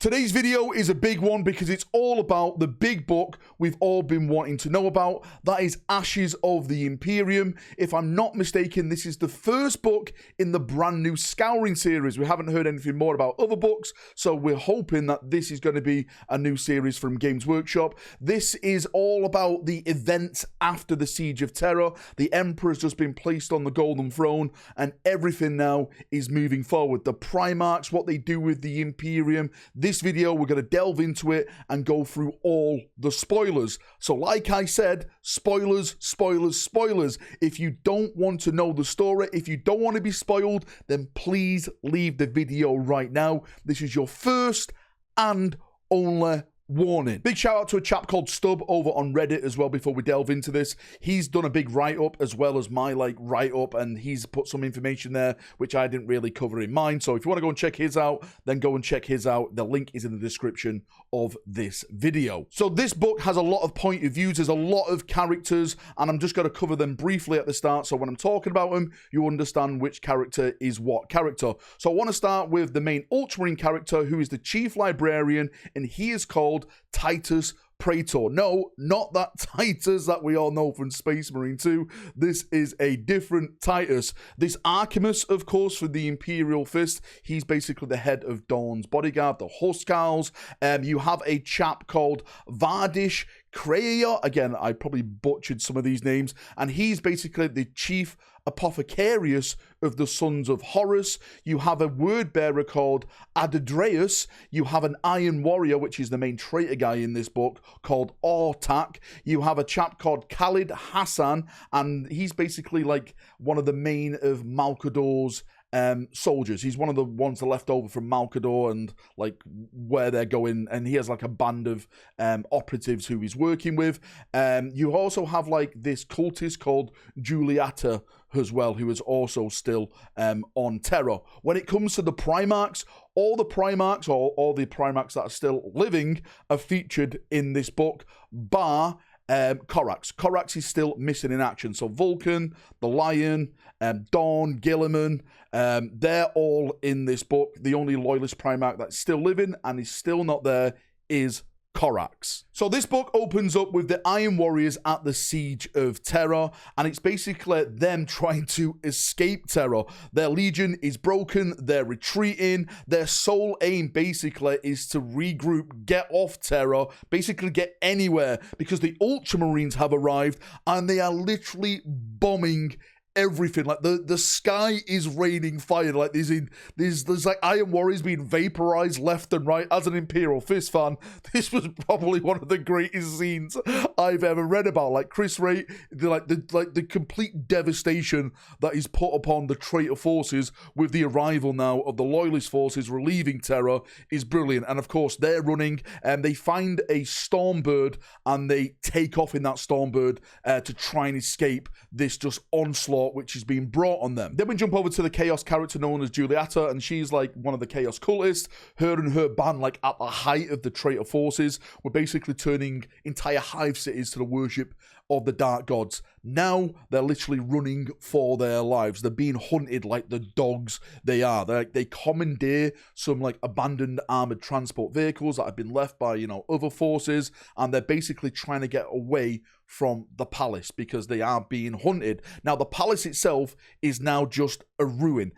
Today's video is a big one because it's all about the big book we've all been wanting to know about. That is Ashes of the Imperium. If I'm not mistaken, this is the first book in the brand new Scouring series. We haven't heard anything more about other books, so we're hoping that this is going to be a new series from Games Workshop. This is all about the events after the Siege of Terra. The Emperor's just been placed on the Golden Throne, and everything now is moving forward. The Primarchs, what they do with the Imperium. This video, we're going to delve into it and go through all the spoilers. So like I said, spoilers, spoilers, spoilers. If you don't want to know the story, if you don't want to be spoiled, then please leave the video right now. This is your first and only warning. Big shout out to a chap called Stub over on Reddit as well before we delve into this. He's done a big write-up as well as my write-up, and he's put some information there which I didn't really cover in mine. So if you want to go and check his out, then go and check his out. The link is in the description of this video. So this book has a lot of point of views. There's a lot of characters, and I'm just going to cover them briefly at the start. So when I'm talking about them, you understand which character is what character. So I want to start with the main Ultramarine character, who is the Chief Librarian, and he is called Titus Traitor. No, not that Titus that we all know from Space Marine 2. This is a different Titus. This Arkhamus, of course, for the Imperial Fist, he's basically the head of Dorn's bodyguard, the Huskars. You have a chap called Vardesh, Craya. Again, I probably butchered some of these names. And he's basically the chief apothecarius of the sons of Horus. You have a word bearer called Adadreus. You have an Iron Warrior, which is the main traitor guy in this book, called Ortak. You have a chap called Khalid Hassan, and he's basically like one of the main of Malcador's soldiers. He's one of the ones left over from Malcador and like where they're going, and he has like a band of operatives who he's working with. You also have like this cultist called Juliata as well, who is also still on Terra. When it comes to the Primarchs, all the Primarchs, or all the Primarchs that are still living, are featured in this book, bar Corax. Corax is still missing in action. So Vulcan, the Lion, Dorn, Guilliman, they're all in this book. The only loyalist Primarch that's still living and is still not there is Corax. So this book opens up with the Iron Warriors at the Siege of Terra, and it's basically them trying to escape Terra. Their legion is broken, they're retreating, their sole aim basically is to regroup, get off Terra, basically get anywhere, because the Ultramarines have arrived and they are literally bombing everything. Like the sky is raining fire. Like there's like Iron Warriors being vaporized left and right. As an Imperial Fist fan, this was probably one of the greatest scenes I've ever read about. Like Chris Ray, the complete devastation that is put upon the traitor forces with the arrival now of the loyalist forces relieving Terra is brilliant. And of course they're running, and they find a Stormbird and they take off in that Stormbird to try and escape this just onslaught which is being brought on them. Then we jump over to the Chaos character known as Juliata, and she's like one of the Chaos cultists. Her and her band, like at the height of the traitor forces, were basically turning entire hive cities to the worship of the dark gods. Now they're literally running for their lives. They're being hunted like the dogs they are. They commandeer some like abandoned armored transport vehicles that have been left by, you know, other forces, and they're basically trying to get away from the palace because they are being hunted. Now the palace itself is now just a ruin,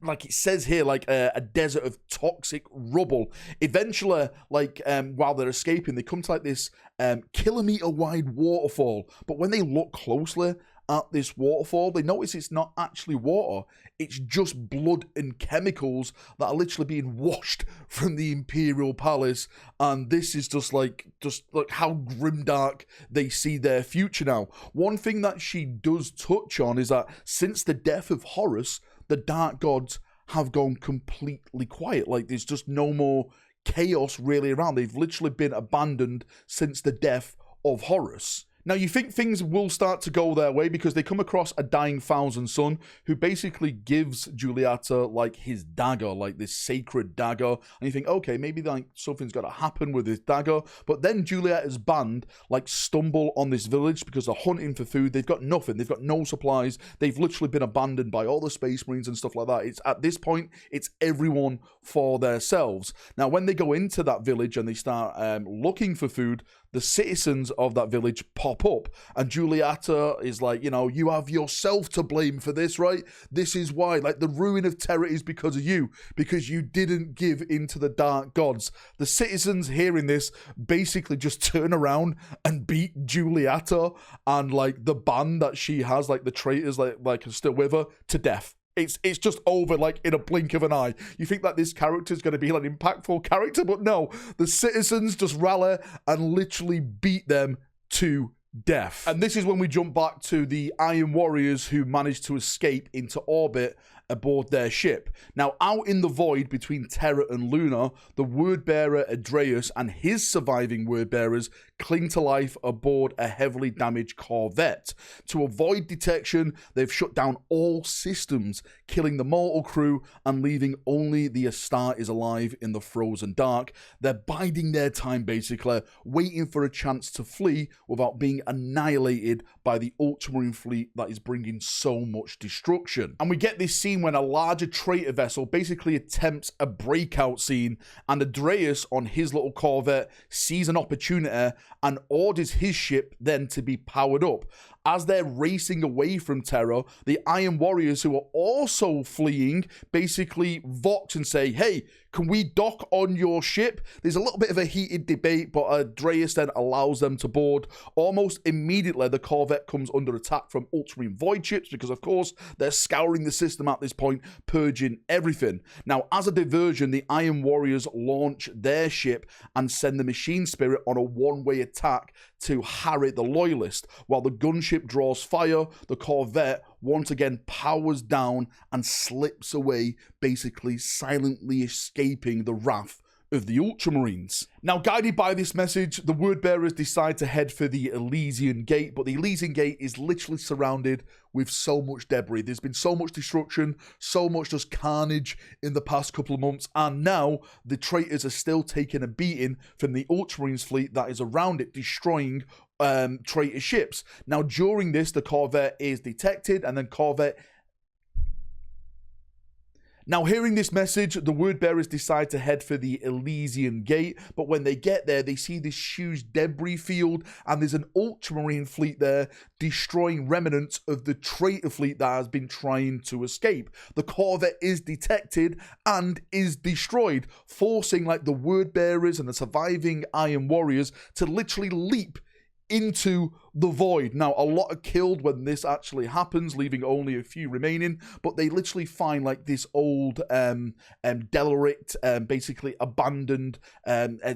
like it says here, like a desert of toxic rubble. Eventually, like while they're escaping, they come to like this kilometer wide waterfall, but when they look closely at this waterfall, they notice it's not actually water, it's just blood and chemicals that are literally being washed from the Imperial Palace. And this is just like how grimdark they see their future now. One thing that she does touch on is that since the death of Horus, the dark gods have gone completely quiet. Like there's just no more chaos really around. They've literally been abandoned since the death of Horus. Now, you think things will start to go their way because they come across a dying thousand son who basically gives Juliata, like, his dagger, like this sacred dagger. And you think, okay, maybe, like, something's got to happen with this dagger. But then Juliata's band, like, stumble on this village because they're hunting for food. They've got nothing. They've got no supplies. They've literally been abandoned by all the Space Marines and stuff like that. It's at this point, it's everyone for themselves. Now, when they go into that village and they start looking for food, the citizens of that village pop up, and Juliata is like, you know, you have yourself to blame for this, right? This is why, like, the ruin of Terra is because of you, because you didn't give into the dark gods. The citizens hearing this basically just turn around and beat Juliata and, like, the band that she has, like the traitors, like are still with her, to death. It's just over, like, in a blink of an eye. You think that this character is going to be, like, an impactful character, but no. The citizens just rally and literally beat them to death. And this is when we jump back to the Iron Warriors who managed to escape into orbit aboard their ship. Now, out in the void between Terra and Luna, the word-bearer Adreus and his surviving word-bearers cling to life aboard a heavily damaged corvette. To avoid detection, they've shut down all systems, killing the mortal crew and leaving only the Astartes alive in the frozen dark. They're biding their time, basically, waiting for a chance to flee without being annihilated by the Ultramarine fleet that is bringing so much destruction. And we get this scene when a larger traitor vessel basically attempts a breakout scene, and Adreus on his little corvette sees an opportunity and orders his ship then to be powered up. As they're racing away from Terra, the Iron Warriors, who are also fleeing, basically vox and say, hey, can we dock on your ship? There's a little bit of a heated debate, but Adreus then allows them to board. Almost immediately, the corvette comes under attack from Ultramarine void ships because, of course, they're scouring the system at this point, purging everything. Now, as a diversion, the Iron Warriors launch their ship and send the Machine Spirit on a one-way attack to harry the Loyalist. While the gunship draws fire, the corvette once again powers down and slips away, basically silently escaping the wrath of the Ultramarines. Now, guided by this message, the word-bearers decide to head for the Elysian Gate, but the Elysian Gate is literally surrounded with so much debris. There's been so much destruction, so much just carnage in the past couple of months, and now the traitors are still taking a beating from the Ultramarines fleet that is around it, destroying traitor ships. Now, during this, the corvette is detected, and then corvette... Now, hearing this message, the word-bearers decide to head for the Elysian Gate, but when they get there, they see this huge debris field, and there's an Ultramarine fleet there destroying remnants of the traitor fleet that has been trying to escape. The corvette is detected and is destroyed, forcing, like, the word-bearers and the surviving Iron Warriors to literally leap into the void. Now, a lot are killed when this actually happens, leaving only a few remaining, but they literally find, like, this old derelict, basically abandoned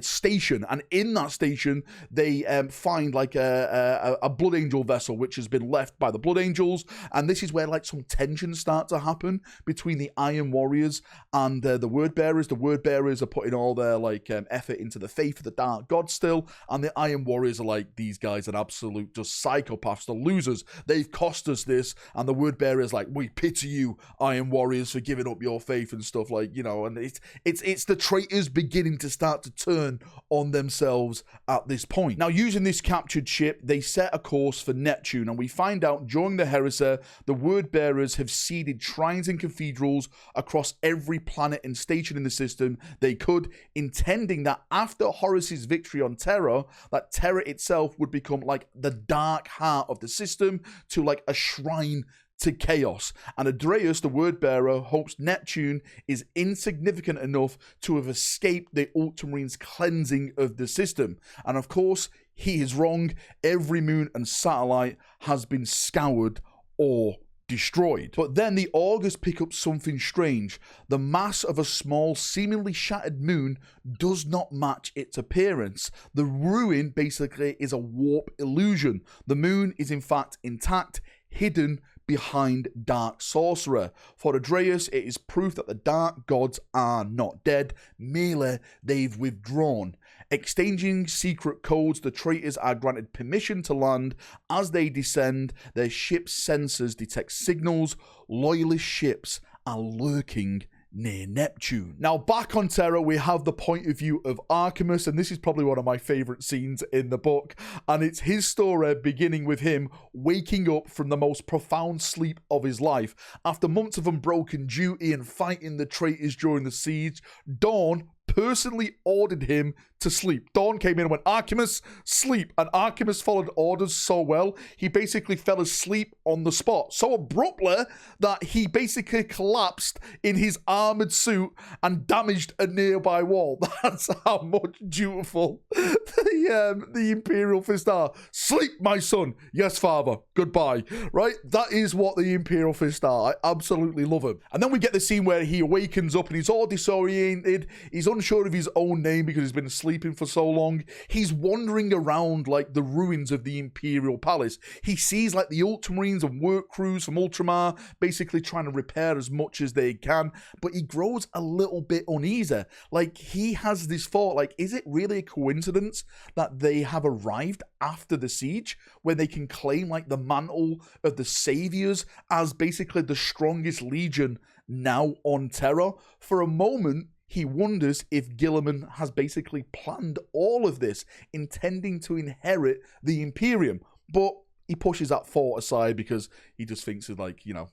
station, and in that station they find, like, a Blood Angel vessel which has been left by the Blood Angels, and this is where, like, some tensions start to happen between the Iron Warriors and the word-bearers. The word-bearers are putting all their, like, effort into the faith of the Dark God still, and the Iron Warriors are like, these guys are absolute just psychopaths, the losers. They've cost us this, and the word-bearer is like, we pity you, Iron Warriors, for giving up your faith and stuff, like, you know, and it's the traitors beginning to start to turn on themselves at this point. Now, using this captured ship, they set a course for Neptune, and we find out during the heresy, the word-bearers have seeded shrines and cathedrals across every planet and station in the system they could, intending that after Horus's victory on Terra, that Terra itself would become, like, the dark heart of the system, to, like, a shrine to chaos. And Adreus, the word-bearer, hopes Neptune is insignificant enough to have escaped the Ultramarines' cleansing of the system. And of course, he is wrong. Every moon and satellite has been scoured or destroyed. But then the augurs pick up something strange. The mass of a small, seemingly shattered moon does not match its appearance. The ruin basically is a warp illusion. The moon is in fact intact, hidden behind Dark Sorcerer. For Adreus, it is proof that the Dark Gods are not dead, merely they've withdrawn. Exchanging secret codes, the traitors are granted permission to land. As they descend, their ship's sensors detect signals. Loyalist ships are lurking near Neptune. Now, back on Terra, we have the point of view of Arkhamus, and this is probably one of my favourite scenes in the book, and it's his story beginning with him waking up from the most profound sleep of his life. After months of unbroken duty and fighting the traitors during the siege, Dorn personally ordered him to sleep. Dorn came in and went, Arkhamus, sleep. And Arkhamus followed orders so well, he basically fell asleep on the spot. So abruptly that he basically collapsed in his armoured suit and damaged a nearby wall. That's how much dutiful the Imperial Fist are. Sleep, my son. Yes, father. Goodbye. Right? That is what the Imperial Fist are. I absolutely love him. And then we get the scene where he awakens up and he's all disoriented. He's unsure of his own name because he's been sleeping for so long. He's wandering around like the ruins of the Imperial Palace. He sees like the Ultramarines and work crews from Ultramar basically trying to repair as much as they can, but he grows a little bit uneasy. Like, he has this thought, like, is it really a coincidence that they have arrived after the siege where they can claim like the mantle of the saviors as basically the strongest legion now on Terra? For a moment, he wonders if Guilliman has basically planned all of this, intending to inherit the Imperium. But he pushes that thought aside because he just thinks of like, no,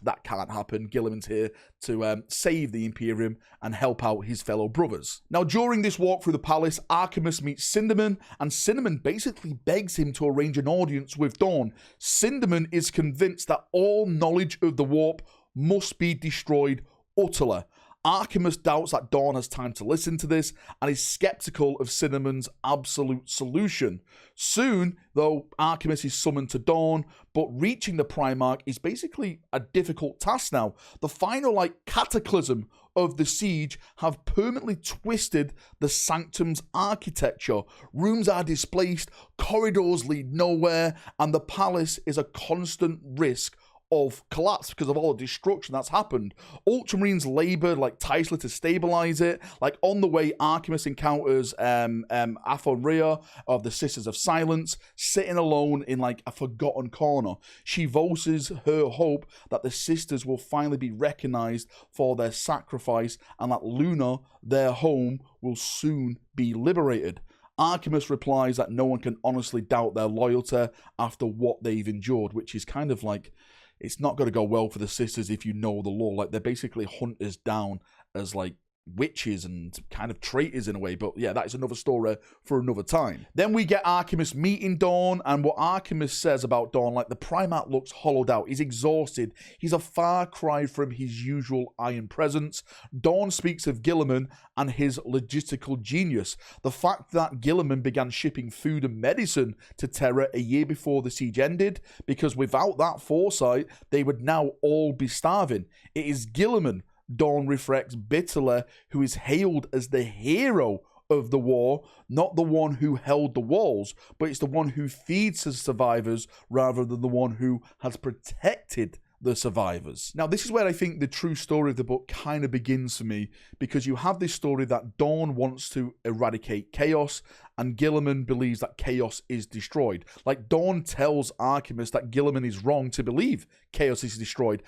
that can't happen. Guilliman's here to save the Imperium and help out his fellow brothers. Now, during this walk through the palace, Arkhamus meets Cinnamon, and Cinnamon basically begs him to arrange an audience with Dorn. Cinnamon is convinced that all knowledge of the warp must be destroyed utterly. Arkhamus doubts that Dorn has time to listen to this and is skeptical of Cinnamon's absolute solution. Soon, though, Arkhamus is summoned to Dorn, but reaching the Primarch is basically a difficult task now. The final, cataclysm of the siege have permanently twisted the Sanctum's architecture. Rooms are displaced, corridors lead nowhere, and the palace is a constant risk of collapse because of all the destruction that's happened. Ultramarines labored tirelessly to stabilize it. On the way, Arkhamus encounters Aphonria of the Sisters of Silence, sitting alone in a forgotten corner. She voices her hope that the sisters will finally be recognized for their sacrifice and that Luna, their home, will soon be liberated. Arkhamus replies that no one can honestly doubt their loyalty after what they've endured, which is kind of it's not going to go well for the sisters if you know the lore. They're basically hunters down as witches and kind of traitors in a way, but yeah, that is another story for another time. Then we get Arkhamus meeting Dorn, and what Arkhamus says about Dorn, the Primarch looks hollowed out, he's exhausted, he's a far cry from his usual iron presence. Dorn speaks of Guilliman and his logistical genius, the fact that Guilliman began shipping food and medicine to Terra a year before the siege ended, because without that foresight, they would now all be starving. It is Guilliman, Dorn reflects bitterly, who is hailed as the hero of the war, not the one who held the walls, but it's the one who feeds the survivors rather than the one who has protected the survivors. Now, this is where I think the true story of the book kind of begins for me, because you have this story that Dorn wants to eradicate chaos, and Guilliman believes that chaos is destroyed. Dorn tells Arkhamus that Guilliman is wrong to believe chaos is destroyed.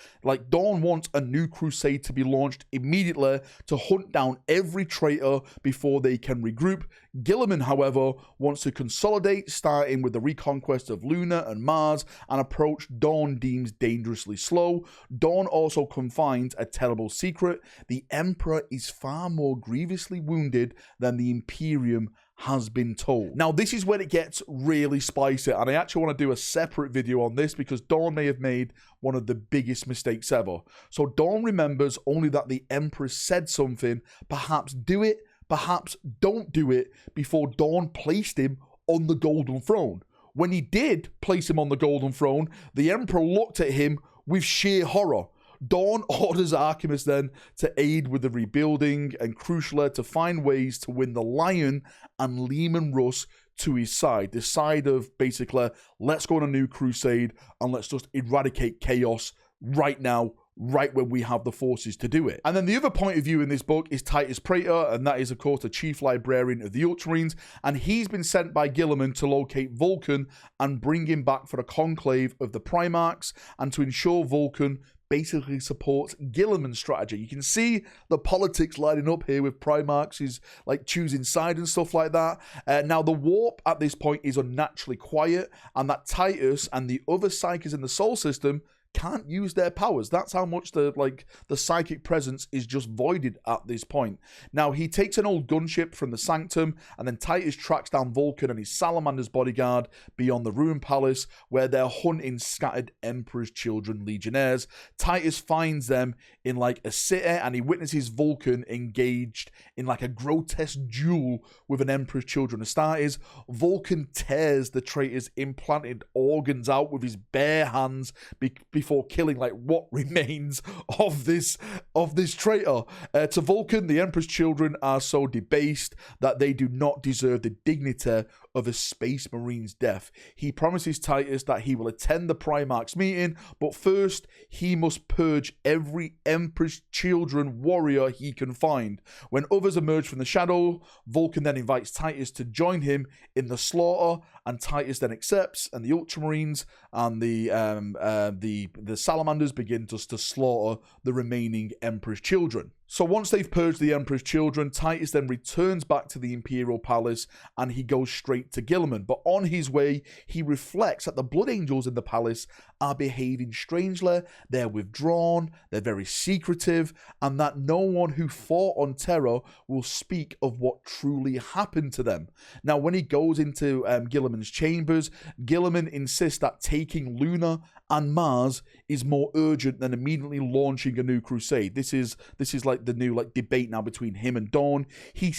Dorn wants a new crusade to be launched immediately to hunt down every traitor before they can regroup. Guilliman, however, wants to consolidate, starting with the reconquest of Luna and Mars, an approach Dorn deems dangerously slow. Dorn also confines a terrible secret: the Emperor is far more grievously wounded than the Imperium has been told. Now, this is when it gets really spicy, and I actually want to do a separate video on this because Dorn may have made one of the biggest mistakes ever. So Dorn remembers only that the Emperor said something, perhaps do it, perhaps don't do it, before Dorn placed him on the Golden Throne. When he did place him on the Golden Throne, the Emperor looked at him with sheer horror. Dorn orders Arkhamus then to aid with the rebuilding and crucially to find ways to win the Lion and Leman Russ to his side. The side of basically, let's go on a new crusade and let's just eradicate chaos right now, right when we have the forces to do it. And then the other point of view in this book is Titus Praetor, and that is, of course, the chief librarian of the Ultramarines, and he's been sent by Guilliman to locate Vulcan and bring him back for a conclave of the Primarchs, and to ensure Vulcan basically supports Guilliman's strategy. You can see the politics lining up here with Primarchs. He's like choosing side and stuff like that. Now, the warp at this point is unnaturally quiet, and that Titus and the other psykers in the Sol system can't use their powers. That's how much the psychic presence is just voided at this point. Now, he takes an old gunship from the Sanctum, and then Titus tracks down Vulcan and his Salamander's bodyguard beyond the Ruined Palace, where they're hunting scattered Emperor's Children legionnaires. Titus finds them in like a city, and he witnesses Vulcan engaged in like a grotesque duel with an Emperor's Children Astartes. Vulcan tears the traitor's implanted organs out with his bare hands before killing like what remains of this traitor. To Vulcan, the Emperor's children are so debased that they do not deserve the dignity of a Space Marine's death. He promises Titus that he will attend the Primarchs meeting, but first he must purge every Emperor's children warrior he can find. When others emerge from the shadow, Vulcan then invites Titus to join him in the slaughter, and Titus then accepts, and the Ultramarines and the Salamanders begin to slaughter the remaining Emperor's children. So once they've purged the Emperor's children, Titus then returns back to the Imperial Palace, and he goes straight to Guilliman. But on his way, he reflects that the Blood Angels in the palace are behaving strangely, they're withdrawn, they're very secretive, and that no one who fought on Terra will speak of what truly happened to them. Now, when he goes into Guilliman's chambers, Guilliman insists that taking Luna and Mars is more urgent than immediately launching a new crusade. This is like the new debate now between him and Dorn. He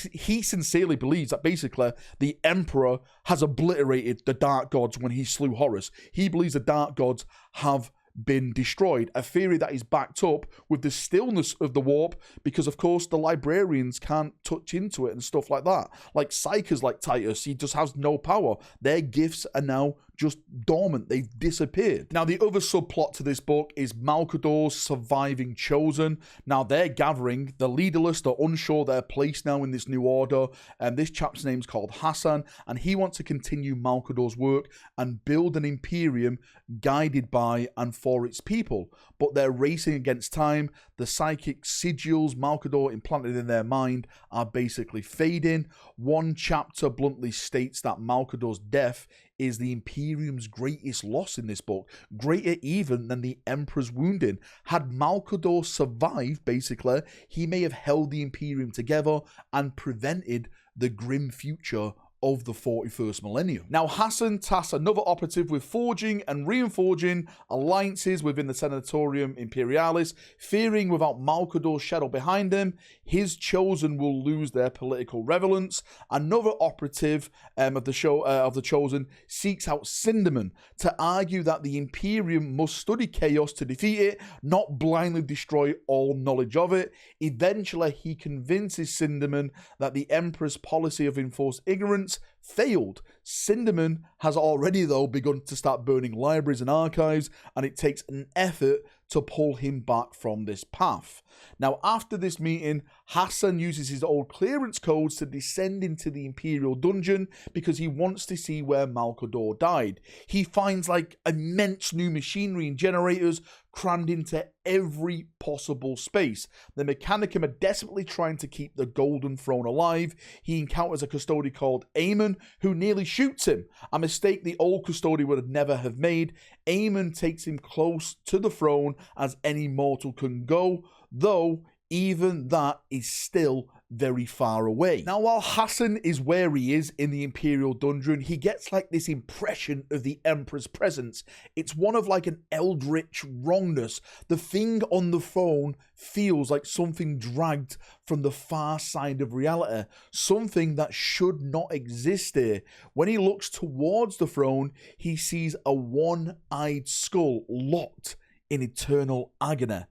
sincerely believes that basically the Emperor has obliterated the Dark Gods when he slew Horus. He believes the Dark Gods have been destroyed, a theory that is backed up with the stillness of the warp, because of course the librarians can't touch into it and stuff like that. Like psychers like Titus, he just has no power. Their gifts are now just dormant. They've disappeared. Now, the other subplot to this book is Malcador's surviving chosen. Now, they're gathering. The leaderless, they're unsure their place now in this new order. And this chap's name's called Hassan, and he wants to continue Malcador's work and build an Imperium guided by and for its people. But they're racing against time. The psychic sigils Malcador implanted in their mind are basically fading. One chapter bluntly states that Malcador's death is the Imperium's greatest loss in this book, greater even than the Emperor's wounding. Had Malcador survived, basically, he may have held the Imperium together and prevented the grim future of the 41st millennium. Now, Hassan tasks another operative with forging and reinforging alliances within the Senatorium Imperialis, fearing without Malcador's shadow behind him, his chosen will lose their political relevance. Another operative of the chosen seeks out Sindaman to argue that the Imperium must study chaos to defeat it, not blindly destroy all knowledge of it. Eventually, he convinces Sindaman that the Emperor's policy of enforced ignorance failed. Sindaman has already, though, begun to start burning libraries and archives, and it takes an effort to pull him back from this path. Now, after this meeting, Hassan uses his old clearance codes to descend into the Imperial dungeon because he wants to see where Malcador died. He finds immense new machinery and generators crammed into every possible space. The Mechanicum are desperately trying to keep the Golden Throne alive. He encounters a custodian called Aemon, who nearly shoots him, a mistake the old custodian would never have made. Aemon takes him close to the throne as any mortal can go, though even that is still very far away. Now, while Hassan is where he is in the Imperial dungeon, he gets this impression of the Emperor's presence. It's one of an eldritch wrongness. The thing on the throne feels like something dragged from the far side of reality, something that should not exist here. When he looks towards the throne, he sees a one-eyed skull locked in eternal agony.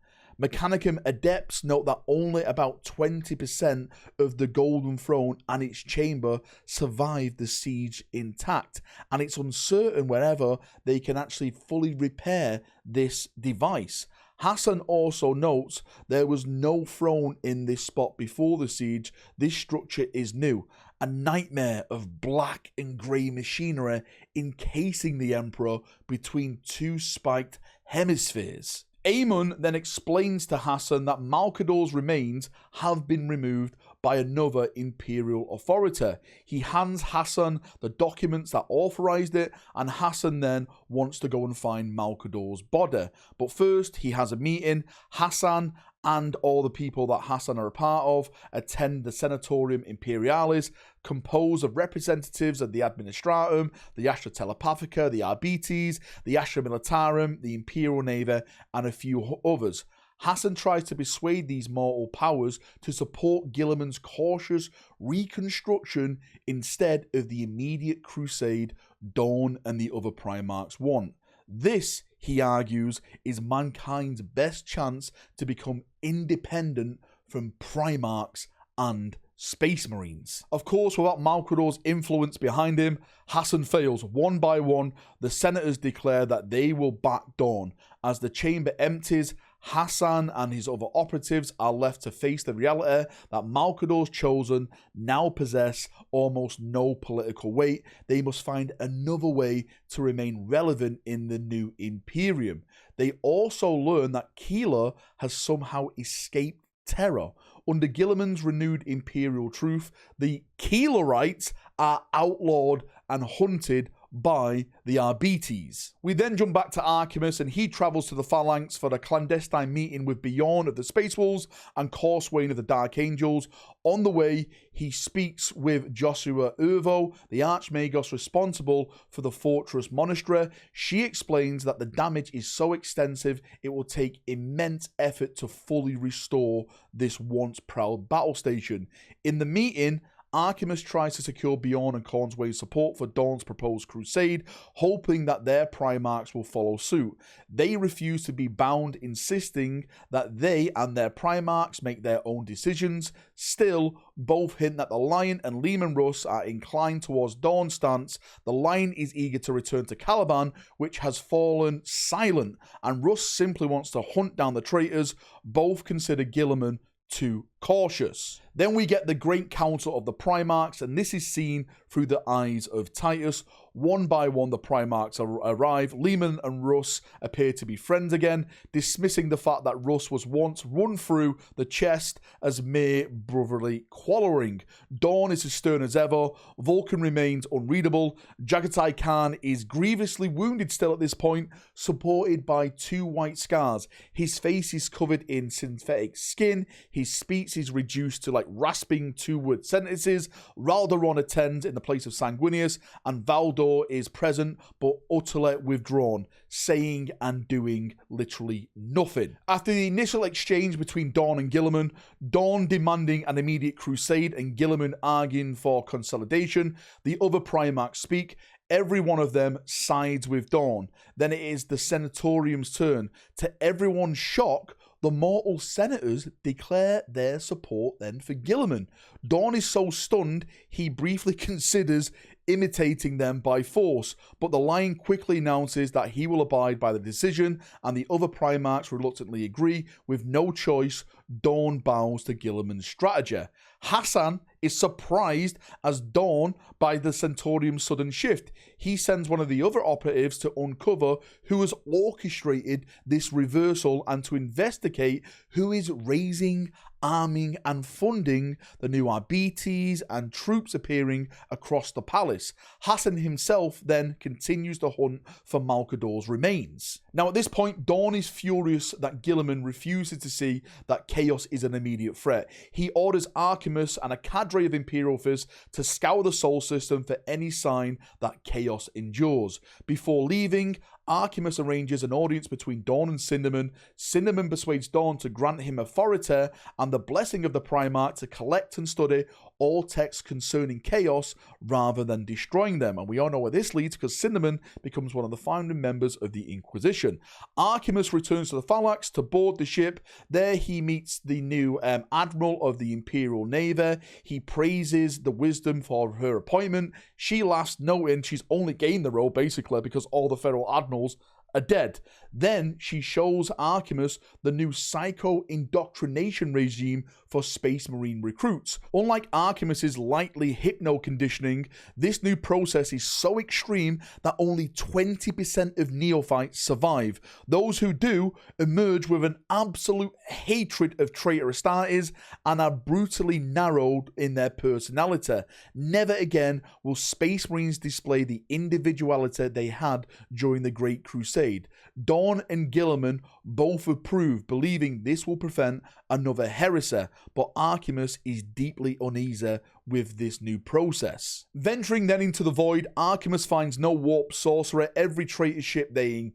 Mechanicum adepts note that only about 20% of the Golden Throne and its chamber survived the siege intact, and it's uncertain wherever they can actually fully repair this device. Hassan also notes there was no throne in this spot before the siege. This structure is new. A nightmare of black and grey machinery encasing the Emperor between two spiked hemispheres. Aemon then explains to Hassan that Malcador's remains have been removed by another Imperial authority. He hands Hassan the documents that authorized it, and Hassan then wants to go and find Malcador's body. But first, he has a meeting. Hassan and all the people that Hassan are a part of attend the Senatorium Imperialis, composed of representatives of the Administratum, the Astra Telepathica, the Arbites, the Astra Militarum, the Imperial Navy, and a few others. Hassan tries to persuade these mortal powers to support Guilliman's cautious reconstruction instead of the immediate crusade Dorn and the other Primarchs want. This, he argues, is mankind's best chance to become independent from Primarchs and Space Marines. Of course, without Malcador's influence behind him, Hassan fails. One by one, the senators declare that they will back Dorn. As the chamber empties, Hassan and his other operatives are left to face the reality that Malcador's chosen now possess almost no political weight. They must find another way to remain relevant in the new Imperium. They also learn that Keeler has somehow escaped Terra. Under Guilliman's renewed Imperial truth, the Keelerites are outlawed and hunted by the Arbites. We then jump back to Arkhamus, and he travels to the Phalanx for a clandestine meeting with Bjorn of the Space Wolves and Corswain of the Dark Angels. On the way, he speaks with Joshua Urvo, the Archmagos responsible for the Fortress Monastery. She explains that the damage is so extensive it will take immense effort to fully restore this once proud battle station. In the meeting, Arkhamus tries to secure Bjorn and Cornsway's support for Dorn's proposed crusade, hoping that their Primarchs will follow suit. They refuse to be bound, insisting that they and their Primarchs make their own decisions. Still, both hint that the Lion and Leman Russ are inclined towards Dorn's stance. The Lion is eager to return to Caliban, which has fallen silent, and Russ simply wants to hunt down the traitors. Both consider Guilliman too cautious. Then we get the Great Council of the Primarchs, and this is seen through the eyes of Titus. One by one, the Primarchs arrive. Leman and Russ appear to be friends again, dismissing the fact that Russ was once run through the chest as mere brotherly quarrelling. Dorn is as stern as ever. Vulcan remains unreadable. Jagatai Khan is grievously wounded still at this point, supported by 2 white scars. His face is covered in synthetic skin. His speech is reduced to rasping 2-word sentences. Raldoron attends in the place of Sanguinius, and Valdor is present but utterly withdrawn, saying and doing literally nothing. After the initial exchange between Dorn and Guilliman, Dorn demanding an immediate crusade and Guilliman arguing for consolidation, the other Primarchs speak. Every one of them sides with Dorn. Then it is the Senatorium's turn. To everyone's shock, the mortal senators declare their support then for Guilliman. Dorn is so stunned, he briefly considers imitating them by force, but the Lion quickly announces that he will abide by the decision, and the other Primarchs reluctantly agree. With no choice, Dorn bows to Guilliman's strategy. Hassan is surprised as Dorn by the Centaurium's sudden shift. He sends one of the other operatives to uncover who has orchestrated this reversal and to investigate who is raising, arming and funding the new Arbites and troops appearing across the palace. Hassan himself then continues to hunt for Malcador's remains. Now at this point, Dorn is furious that Guilliman refuses to see that chaos is an immediate threat. He orders Arkhamus and a cadre of Imperial officers to scour the Sol system for any sign that chaos endures. Before leaving, Arkhamus arranges an audience between Dorn and Cinderman. Cinderman persuades Dorn to grant him authority and the blessing of the Primarch to collect and study all texts concerning chaos rather than destroying them. And we all know where this leads, because Cinderman becomes one of the founding members of the Inquisition. Arkhamus returns to the Phalanx to board the ship. There he meets the new Admiral of the Imperial Navy. He praises the wisdom for her appointment. She laughs, noting she's only gained the role basically because all the Federal Admirals are dead. Then she shows Arkhamus the new psycho-indoctrination regime for Space Marine recruits. Unlike Arkhamus's lightly hypno-conditioning, this new process is so extreme that only 20% of neophytes survive. Those who do emerge with an absolute hatred of traitor Astartes and are brutally narrowed in their personality. Never again will Space Marines display the individuality they had during the Great Crusade. Dorn and Guilliman both approve, believing this will prevent another heresy, but Arkhamus is deeply uneasy with this new process. Venturing then into the void, Arkhamus finds no warp sorcerer. Every traitor ship they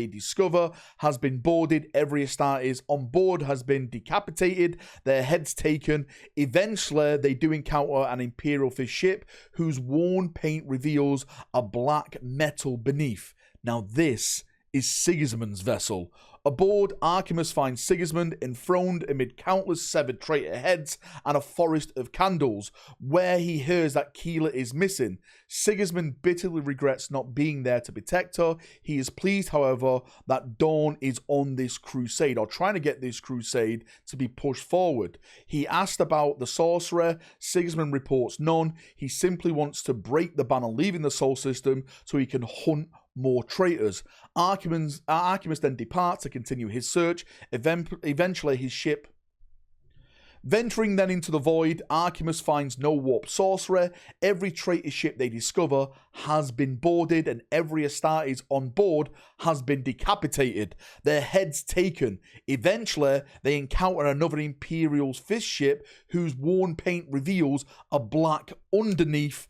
discover has been boarded. Every Astartes on board has been decapitated, their heads taken. Eventually, they do encounter an Imperial fish ship whose worn paint reveals a black metal beneath. Now this is Sigismund's vessel. Aboard, Arkhamus finds Sigismund enthroned amid countless severed traitor heads and a forest of candles, where he hears that Keela is missing. Sigismund bitterly regrets not being there to protect her. He is pleased, however, that Dorn is on this crusade, or trying to get this crusade to be pushed forward. He asked about the sorcerer. Sigismund reports none. He simply wants to break the banner leaving the Sol system so he can hunt more traitors. Arkhamus then departs to continue his search. Eventually his ship. Venturing then into the void, Arkhamus finds no warp sorcerer. Every traitor ship they discover has been boarded, and every Astartes on board has been decapitated, their heads taken. Eventually, they encounter another Imperial's fish ship whose worn paint reveals a black underneath.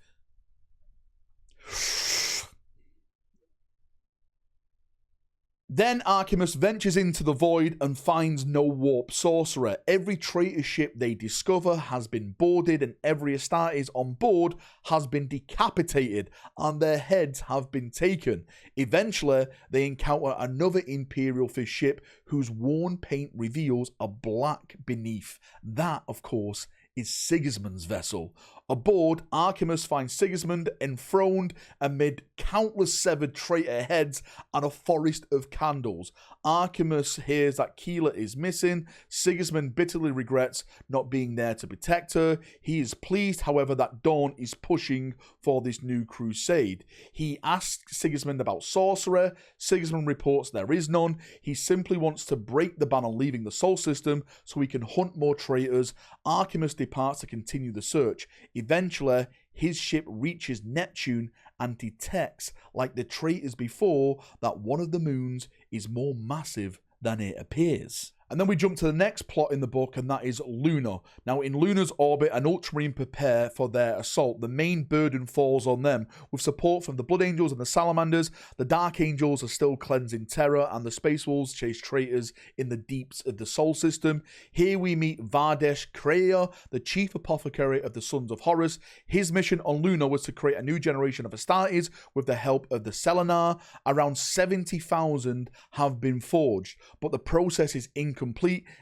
Then Arkhamus ventures into the void and finds no warp sorcerer. Every traitor ship they discover has been boarded, and every Astartes on board has been decapitated, and their heads have been taken. Eventually, they encounter another Imperial fish ship whose worn paint reveals a black beneath. That, of course, is Sigismund's vessel. Aboard, Arkhamus finds Sigismund enthroned amid countless severed traitor heads and a forest of candles. Arkhamus hears that Keela is missing. Sigismund bitterly regrets not being there to protect her. He is pleased, however, that Dorn is pushing for this new crusade. He asks Sigismund about sorcerer. Sigismund reports there is none. He simply wants to break the banner leaving the Sol system so he can hunt more traitors. Arkhamus departs to continue the search. Eventually, his ship reaches Neptune and detects, like the traitors before, that one of the moons is more massive than it appears. And then we jump to the next plot in the book, and that is Luna. Now, in Luna's orbit, an Ultramarine prepare for their assault. The main burden falls on them. With support from the Blood Angels and the Salamanders, the Dark Angels are still cleansing Terra, and the Space Wolves chase traitors in the deeps of the Sol system. Here we meet Vardesh Craya, the chief apothecary of the Sons of Horus. His mission on Luna was to create a new generation of Astartes with the help of the Selenar. Around 70,000 have been forged, but the process is incomplete,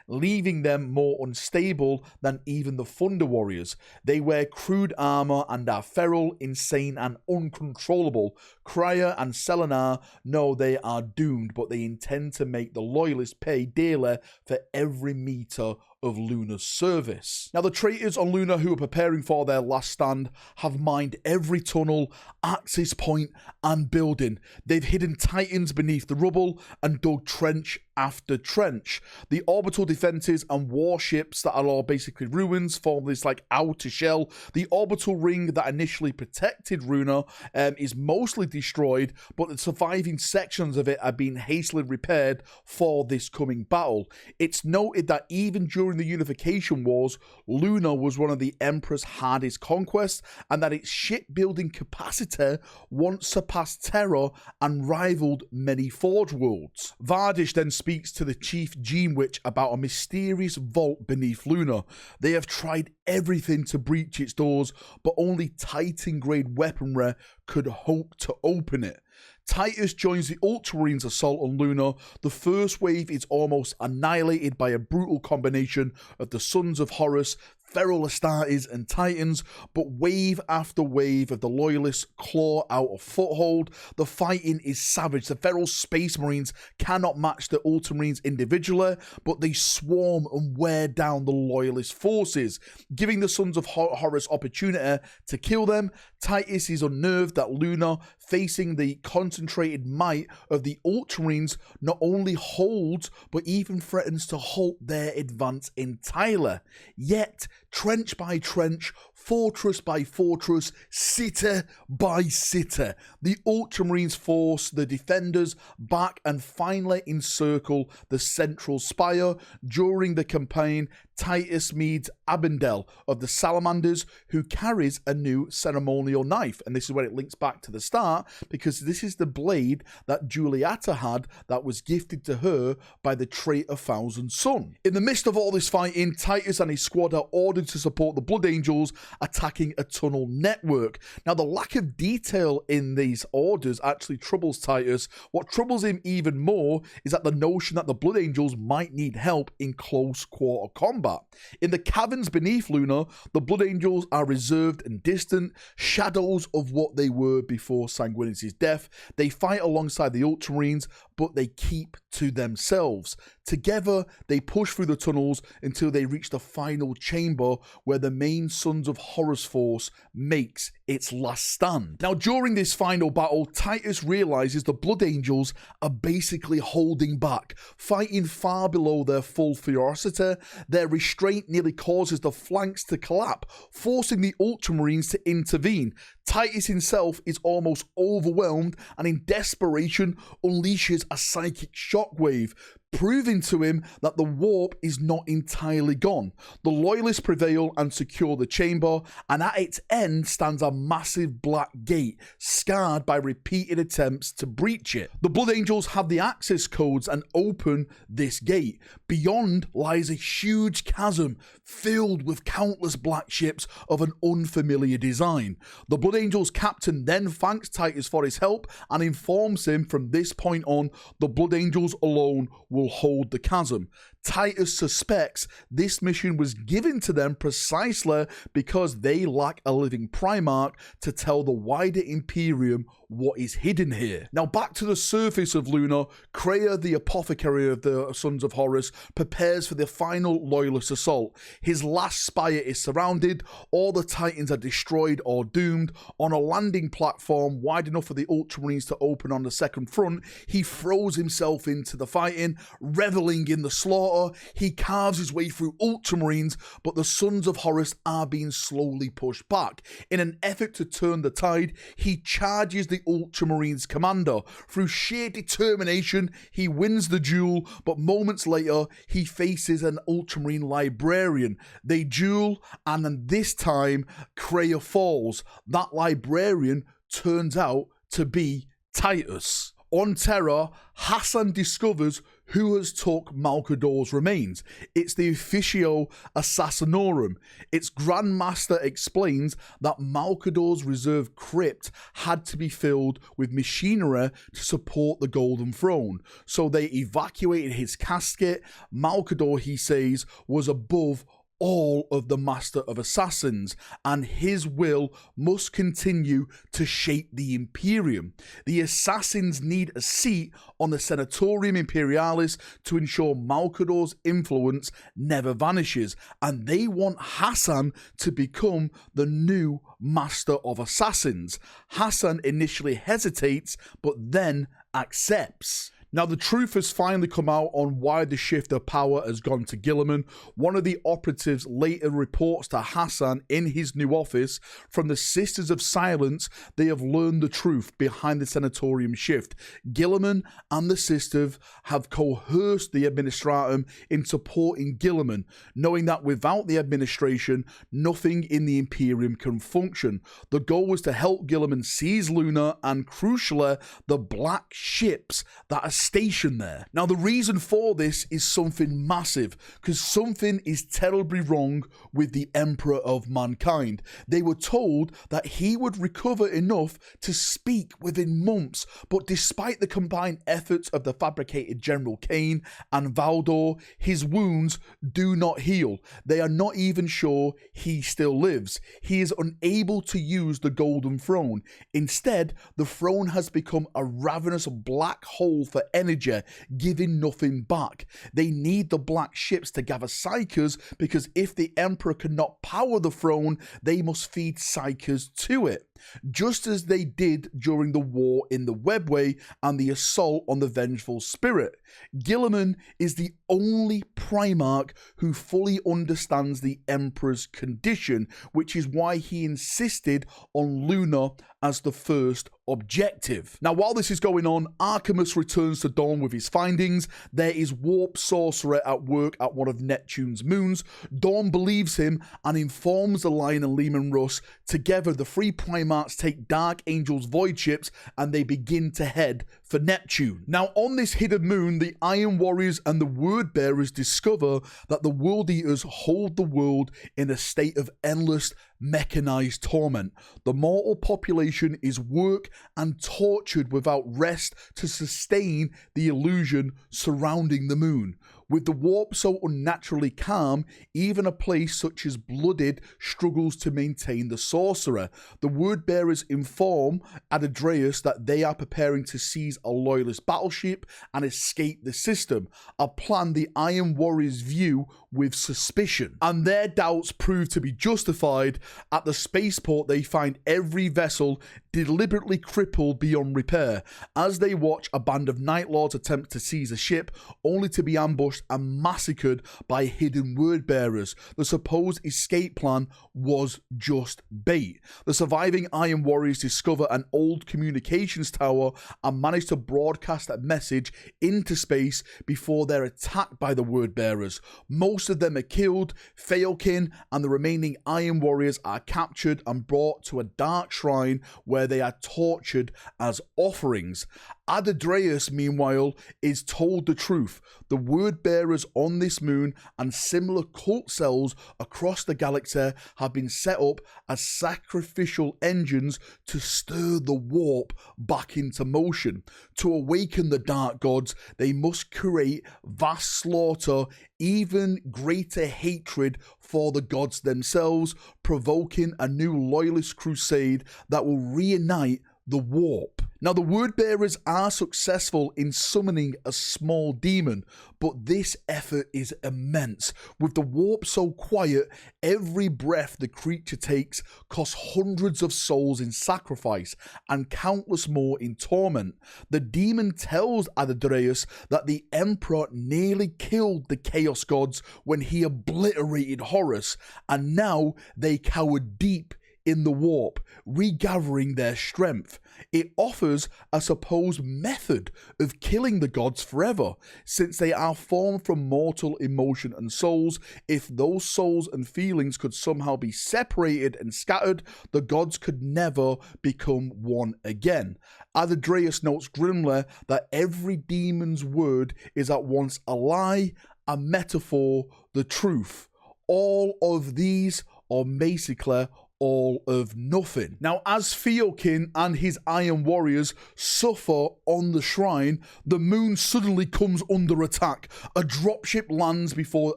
leaving them more unstable than even the Thunder Warriors. They wear crude armor and are feral, insane, and uncontrollable. Craya and Selenar know they are doomed, but they intend to make the Loyalists pay dearly for every meter of Luna's service. Now, the traitors on Luna who are preparing for their last stand have mined every tunnel, access point, and building. They've hidden titans beneath the rubble and dug trench after trench. The orbital defenses and warships that are all basically ruins form this like outer shell. The orbital ring that initially protected Luna is mostly destroyed, but the surviving sections of it are being hastily repaired for this coming battle. It's noted that even during the Unification Wars, Luna was one of the Emperor's hardest conquests, and that its shipbuilding capacity once surpassed Terra and rivaled many Forge worlds. Vardesh then speaks to the Chief Gene Witch about a mysterious vault beneath Luna. They have tried everything to breach its doors, but only Titan-grade weaponry could hope to open it. Titus joins the Ultramarines' assault on Luna. The first wave is almost annihilated by a brutal combination of the Sons of Horus, feral Astartes and Titans, but wave after wave of the Loyalists claw out a foothold. The fighting is savage. The feral Space Marines cannot match the Ultramarines individually, but they swarm and wear down the Loyalist forces, giving the Sons of Horus opportunity to kill them. Titus is unnerved that Luna, facing the concentrated might of the Ultramarines, not only holds, but even threatens to halt their advance entirely. Yet, trench by trench, fortress by fortress, city by city, the Ultramarines force the defenders back and finally encircle the central spire. During the campaign, Titus meets Abendel of the Salamanders, who carries a new ceremonial knife. And this is where it links back to the start, because this is the blade that Juliata had that was gifted to her by the traitor Thousand Son. In the midst of all this fighting, Titus and his squad are ordered to support the Blood Angels attacking a tunnel network. Now, the lack of detail in these orders actually troubles Titus. What troubles him even more is that the notion that the Blood Angels might need help in close quarter combat. In the caverns beneath Luna, the Blood Angels are reserved and distant, shadows of what they were before Sanguinity's death. They fight alongside the Ultramarines, but they keep to themselves. Together, they push through the tunnels until they reach the final chamber where the main Sons of Horus force makes its last stand. Now, during this final battle, Titus realizes the Blood Angels are basically holding back, fighting far below their full ferocity. Their restraint nearly causes the flanks to collapse, forcing the Ultramarines to intervene. Titus himself is almost overwhelmed and in desperation unleashes a psychic shockwave, proving to him that the warp is not entirely gone. The Loyalists prevail and secure the chamber, and at its end stands a massive black gate, scarred by repeated attempts to breach it. The Blood Angels have the access codes and open this gate. Beyond lies a huge chasm filled with countless black ships of an unfamiliar design. The Blood Angels captain then thanks Titus for his help and informs him from this point on, the Blood Angels alone will hold the chasm. Titus suspects this mission was given to them precisely because they lack a living Primarch to tell the wider Imperium what is hidden here. Now, back to the surface of Luna, Craya, the apothecary of the Sons of Horus, prepares for the final Loyalist assault. His last spire is surrounded, all the Titans are destroyed or doomed. On a landing platform wide enough for the Ultramarines to open on the second front, he throws himself into the fighting, reveling in the slaughter. He carves his way through Ultramarines, but the Sons of Horus are being slowly pushed back. In an effort to turn the tide, he charges the Ultramarines commander. Through sheer determination, he wins the duel, but moments later, he faces an Ultramarine librarian. They duel, and then this time, Craya falls. That librarian turns out to be Titus. On Terra, Hassan discovers who has took Malcador's remains. It's the Officio Assassinorum. Its Grand Master explains that Malcador's reserve crypt had to be filled with machinery to support the Golden Throne. So they evacuated his casket. Malcador, he says, was above all of the Master of Assassins, and his will must continue to shape the Imperium. The Assassins need a seat on the Senatorium Imperialis to ensure Malcador's influence never vanishes, and they want Hassan to become the new Master of Assassins. Hassan initially hesitates, but then accepts. Now, the truth has finally come out on why the shift of power has gone to Guilliman. One of the operatives later reports to Hassan in his new office, from the Sisters of Silence, they have learned the truth behind the Senatorium shift. Guilliman and the Sisters have coerced the Administratum in supporting Guilliman, knowing that without the administration, nothing in the Imperium can function. The goal was to help Guilliman seize Luna and, crucially, the black ships that are stationed there. Now, the reason for this is something massive, because something is terribly wrong with the Emperor of Mankind. They were told that he would recover enough to speak within months, but despite the combined efforts of the fabricated General Kane and Valdor, his wounds do not heal. They are not even sure he still lives. He is unable to use the Golden Throne. Instead, the throne has become a ravenous black hole for energy, giving nothing back. They need the black ships to gather psychers, because if the Emperor cannot power the throne, they must feed psychers to it, just as they did during the war in the Webway and the assault on the Vengeful Spirit. Guilliman is the only Primarch who fully understands the Emperor's condition, which is why he insisted on Luna as the first objective. Now, while this is going on, Arkhamus returns to Dorn with his findings. There is warp sorcerer at work at one of Neptune's moons. Dorn believes him and informs the Lion and Leman Russ. Together, the three Primarchs take Dark Angel's void ships and they begin to head for Neptune. Now, on this hidden moon, the Iron Warriors and the Word Bearers discover that the World Eaters hold the world in a state of endless mechanized torment. The mortal population is worked and tortured without rest to sustain the illusion surrounding the moon. With the warp so unnaturally calm, even a place such as Blooded struggles to maintain the sorcerer. The Word Bearers inform Adadreus that they are preparing to seize a loyalist battleship and escape the system, a plan the Iron Warriors view with suspicion. And their doubts prove to be justified. At the spaceport, they find every vessel deliberately crippled beyond repair. As they watch, a band of Night Lords attempt to seize a ship, only to be ambushed and massacred by hidden Word Bearers. The supposed escape plan was just bait. The surviving Iron Warriors discover an old communications tower and manage to broadcast a message into space before they're attacked by the Word Bearers. Most of them are killed. Feokin and the remaining Iron Warriors are captured and brought to a dark shrine where they are tortured as offerings. Adadreus, meanwhile, is told the truth. The Word Bearers on this moon and similar cult cells across the galaxy have been set up as sacrificial engines to stir the warp back into motion. To awaken the dark gods, they must create vast slaughter, even greater hatred for the gods themselves, provoking a new loyalist crusade that will reunite the warp. Now, the Word Bearers are successful in summoning a small demon, but this effort is immense. With the warp so quiet, every breath the creature takes costs hundreds of souls in sacrifice and countless more in torment. The demon tells Adadreus that the Emperor nearly killed the Chaos Gods when he obliterated Horus, and now they cower deep in the warp, regathering their strength. It offers a supposed method of killing the gods forever, since they are formed from mortal emotion and souls. If those souls and feelings could somehow be separated and scattered, the gods could never become one again. Adadreus notes grimly that every demon's word is at once a lie, a metaphor, the truth. All of these are basically all of nothing. Now, as Feokin and his Iron Warriors suffer on the shrine, the moon suddenly comes under attack. A dropship lands before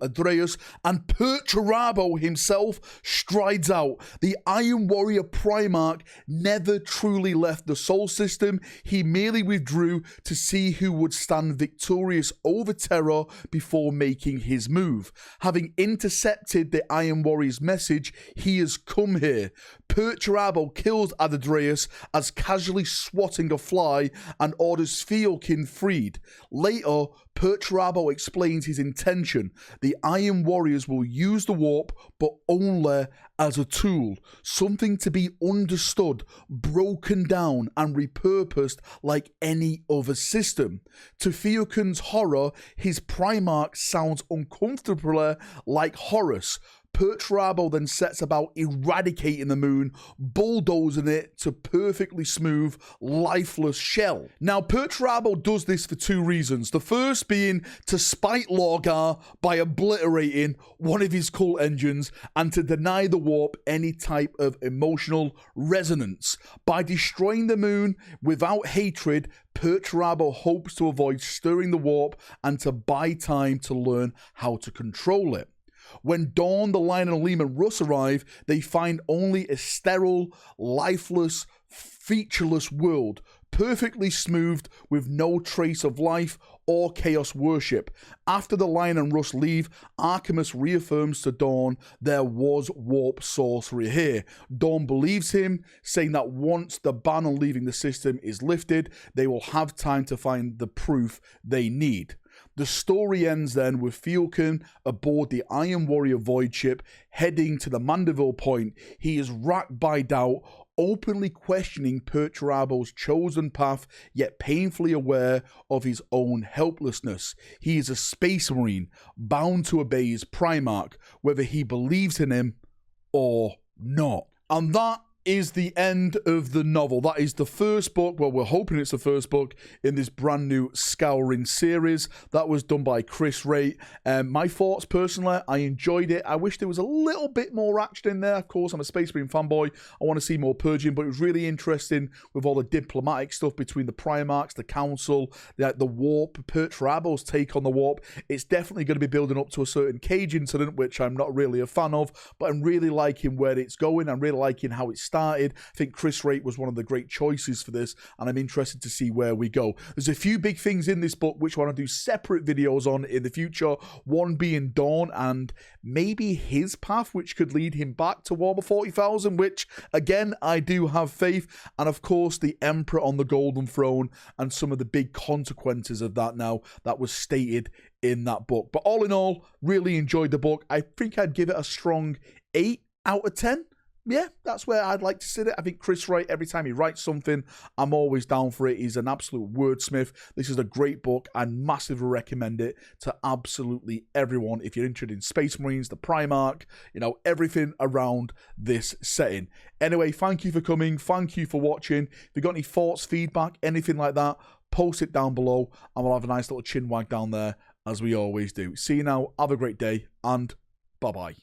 Adreus, and Perturabo himself strides out. The Iron Warrior Primarch never truly left the Sol system. He merely withdrew to see who would stand victorious over Terra before making his move. Having intercepted the Iron Warrior's message, he has come here. Perturabo kills Adadreus as casually swatting a fly and orders Feokin freed. Later, Perturabo explains his intention. The Iron Warriors will use the warp, but only as a tool, something to be understood, broken down, and repurposed like any other system. To Feokin's horror, his Primarch sounds uncomfortably like Horus. Perturabo then sets about eradicating the moon, bulldozing it to perfectly smooth, lifeless shell. Now, Perturabo does this for two reasons. The first being to spite Lorgar by obliterating one of his cult engines and to deny the warp any type of emotional resonance. By destroying the moon without hatred, Perturabo hopes to avoid stirring the warp and to buy time to learn how to control it. When Dorn, the Lion, and Leman Russ arrive, they find only a sterile, lifeless, featureless world, perfectly smoothed with no trace of life or chaos worship. After the Lion and Russ leave, Arkhamus reaffirms to Dorn there was warp sorcery here. Dorn believes him, saying that once the ban on leaving the system is lifted, they will have time to find the proof they need. The story ends then with Vulcan aboard the Iron Warrior void ship heading to the Mandeville Point. He is racked by doubt, openly questioning Perturabo's chosen path, yet painfully aware of his own helplessness. He is a space marine, bound to obey his Primarch, whether he believes in him or not. And that is the end of the novel. That is the first book. Well, we're hoping it's the first book in this brand new Scouring series. That was done by Chris Ray. My thoughts personally, I enjoyed it. I wish there was a little bit more action in there. Of course, I'm a Space Marine fanboy. I want to see more purging, but it was really interesting with all the diplomatic stuff between the Primarchs, the Council, the Warp, Perturabo's take on the Warp. It's definitely going to be building up to a certain Cage incident, which I'm not really a fan of, but I'm really liking where it's going. I'm really liking how it's started. I think Chris Ray was one of the great choices for this, and I'm interested to see where we go. There's a few big things in this book which I want to do separate videos on in the future. One being Dorn and maybe his path, which could lead him back to Warhammer 40,000, which, again, I do have faith. And, of course, the Emperor on the Golden Throne and some of the big consequences of that now that was stated in that book. But all in all, really enjoyed the book. I think I'd give it a strong 8 out of 10. Yeah, that's where I'd like to sit it. I think Chris Wright, every time he writes something, I'm always down for it. He's an absolute wordsmith. This is a great book. I massively recommend it to absolutely everyone. If you're interested in Space Marines, the Primarch, you know, everything around this setting. Anyway, thank you for coming. Thank you for watching. If you've got any thoughts, feedback, anything like that, post it down below and we'll have a nice little chin wag down there as we always do. See you now. Have a great day and bye-bye.